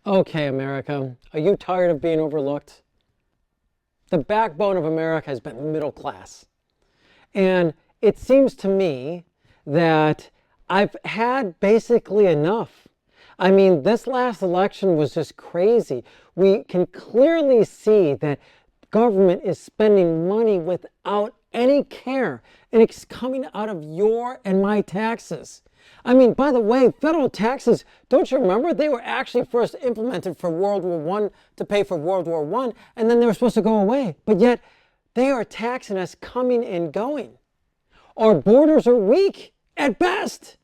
Okay, America, are you tired of being overlooked? The backbone of America has been the middle class. And it seems to me that I've had basically enough. I mean, this last election was just crazy. We can clearly see that government is spending money without any care, and it's coming out of your and my taxes. I mean, by the way, federal taxes, don't you remember? They were actually first implemented for World War One to pay for World War One, and then they were supposed to go away. But yet, they are taxing us coming and going. Our borders are weak at best.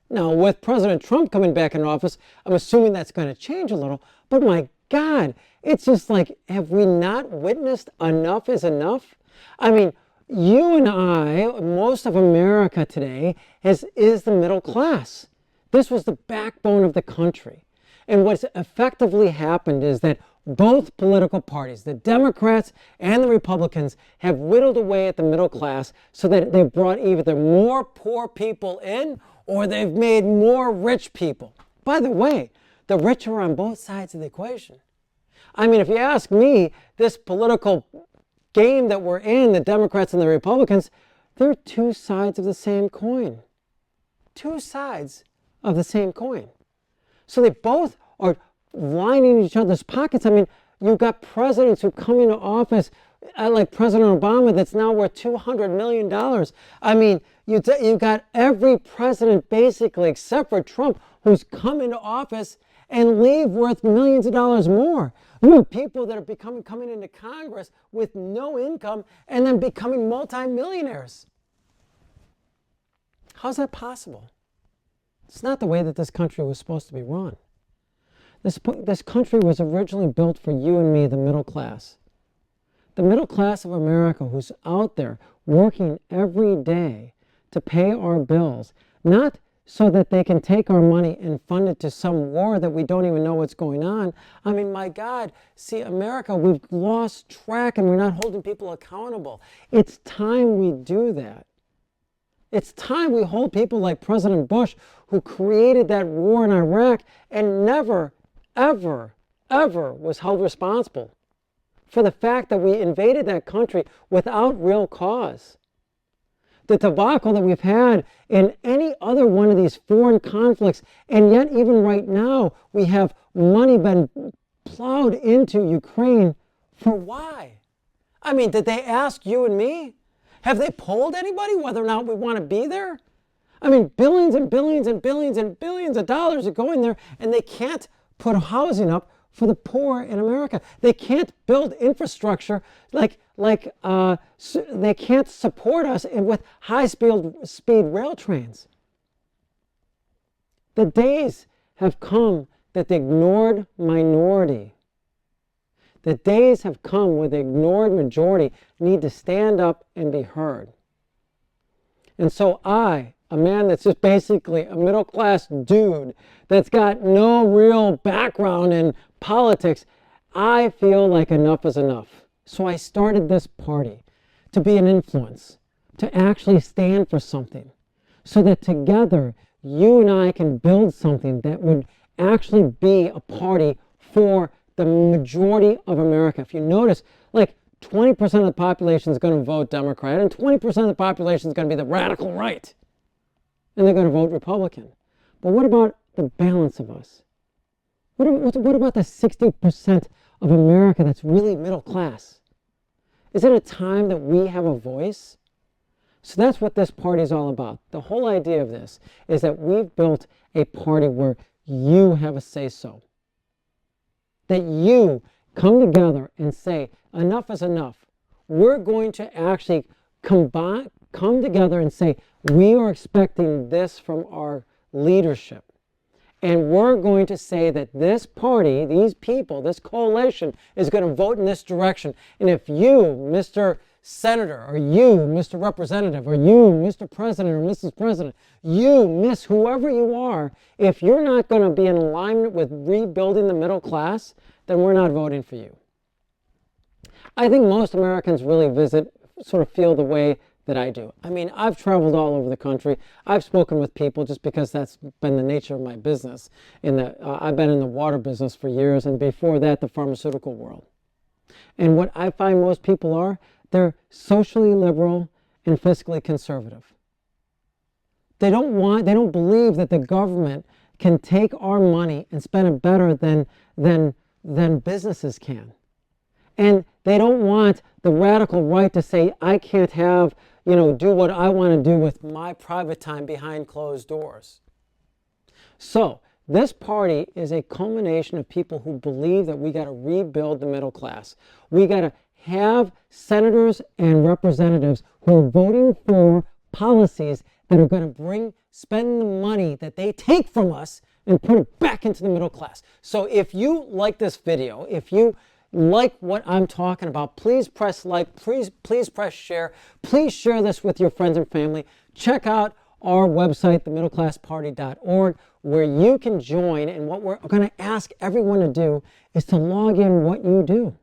Now, with President Trump coming back in office, I'm assuming that's going to change a little. But my God, it's just like, have we not witnessed enough is enough? I mean, you and I, most of America today, is the middle class. This was the backbone of the country. And what's effectively happened is that both political parties, the Democrats and the Republicans, have whittled away at the middle class so that they've brought either more poor people in or they've made more rich people. By the way, the rich are on both sides of the equation. I mean, if you ask me, this political game that we're in, the Democrats and the Republicans, they're two sides of the same coin. Two sides of the same coin. So they both are lining each other's pockets. I mean, you've got presidents who come into office, like President Obama, that's now worth $200 million. I mean, you've got every president basically, except for Trump, who's come into office and leave worth millions of dollars more. You have people that are coming into Congress with no income and then becoming multimillionaires. How's that possible? It's not the way that this country was supposed to be run. This country was originally built for you and me, the middle class. The middle class of America who's out there working every day to pay our bills, not so that they can take our money and fund it to some war that we don't even know what's going on. I mean, my God, see, America, we've lost track and we're not holding people accountable. It's time we do that. It's time we hold people like President Bush, who created that war in Iraq and never, ever, ever was held responsible for the fact that we invaded that country without real cause. The debacle that we've had in any other one of these foreign conflicts, and yet even right now we have money been plowed into Ukraine for why? I mean, did they ask you and me? Have they polled anybody whether or not we want to be there? I mean, billions and billions and billions and billions of dollars are going there, and they can't put housing up for the poor in America. They can't build infrastructure they can't support us with high-speed rail trains. The days have come that the ignored minority, the days have come where the ignored majority need to stand up and be heard. And so I, a man that's just basically a middle-class dude that's got no real background in politics, I feel like enough is enough. So I started this party to be an influence, to actually stand for something, so that together you and I can build something that would actually be a party for the majority of America. If you notice, like 20% of the population is going to vote Democrat and 20% of the population is going to be the radical right. And they're going to vote Republican. But what about the balance of us? What about the 60% of America that's really middle class? Is it a time that we have a voice? So that's what this party is all about. The whole idea of this is that we've built a party where you have a say-so. That you come together and say, enough is enough. We're going to actually come together and say, we are expecting this from our leadership. And we're going to say that this party, these people, this coalition is going to vote in this direction. And if you, Mr. Senator, or you, Mr. Representative, or you, Mr. President or Mrs. President, you, Miss, whoever you are, if you're not going to be in alignment with rebuilding the middle class, then we're not voting for you. I think most Americans really feel the way that I do. I mean, I've traveled all over the country. I've spoken with people just because that's been the nature of my business. I've been in the water business for years, and before that, the pharmaceutical world. And what I find most people are, they're socially liberal and fiscally conservative. They don't believe that the government can take our money and spend it better than businesses can. And they don't want the radical right to say, I can't have, do what I want to do with my private time behind closed doors. So this party is a culmination of people who believe that we got to rebuild the middle class. We got to have senators and representatives who are voting for policies that are going to spend the money that they take from us and put it back into the middle class. So if you like this video, if you like what I'm talking about, please press like, please press share. Please share this with your friends and family. Check out our website, themiddleclassparty.org, where you can join. And what we're going to ask everyone to do is to log in what you do.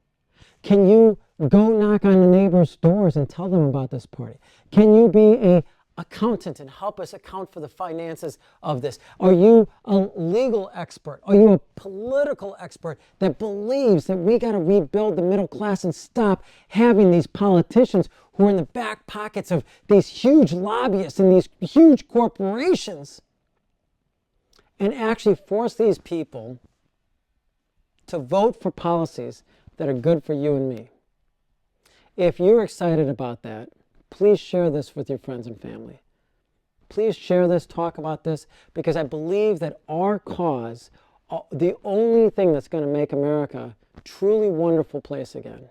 Can you go knock on the neighbors' doors and tell them about this party? Can you be an accountant and help us account for the finances of this? Are you a legal expert? Are you a political expert that believes that we got to rebuild the middle class and stop having these politicians who are in the back pockets of these huge lobbyists and these huge corporations, and actually force these people to vote for policies that are good for you and me? If you're excited about that, please share this with your friends and family. Please share this, talk about this, because I believe that our cause, the only thing that's going to make America a truly wonderful place again,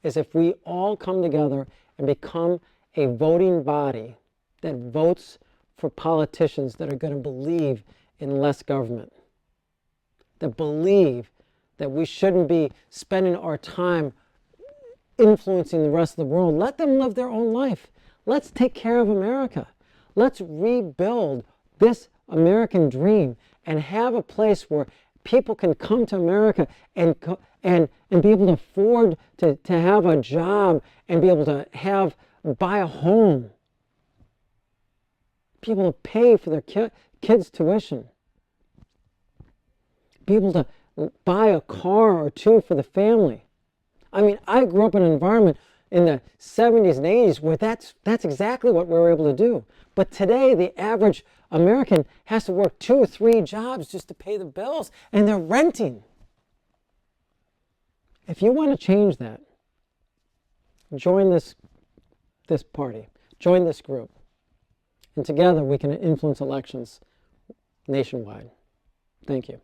is if we all come together and become a voting body that votes for politicians that are going to believe in less government, that believe that we shouldn't be spending our time influencing the rest of the world. Let them live their own life. Let's take care of America. Let's rebuild this American dream and have a place where people can come to America and be able to afford to have a job and be able to buy a home. Be able to pay for their kids' tuition. Be able to buy a car or two for the family. I mean, I grew up in an environment in the 70s and 80s where that's exactly what we were able to do. But today, the average American has to work 2 or 3 jobs just to pay the bills, and they're renting. If you want to change that, join this party, join this group, and together we can influence elections nationwide. Thank you.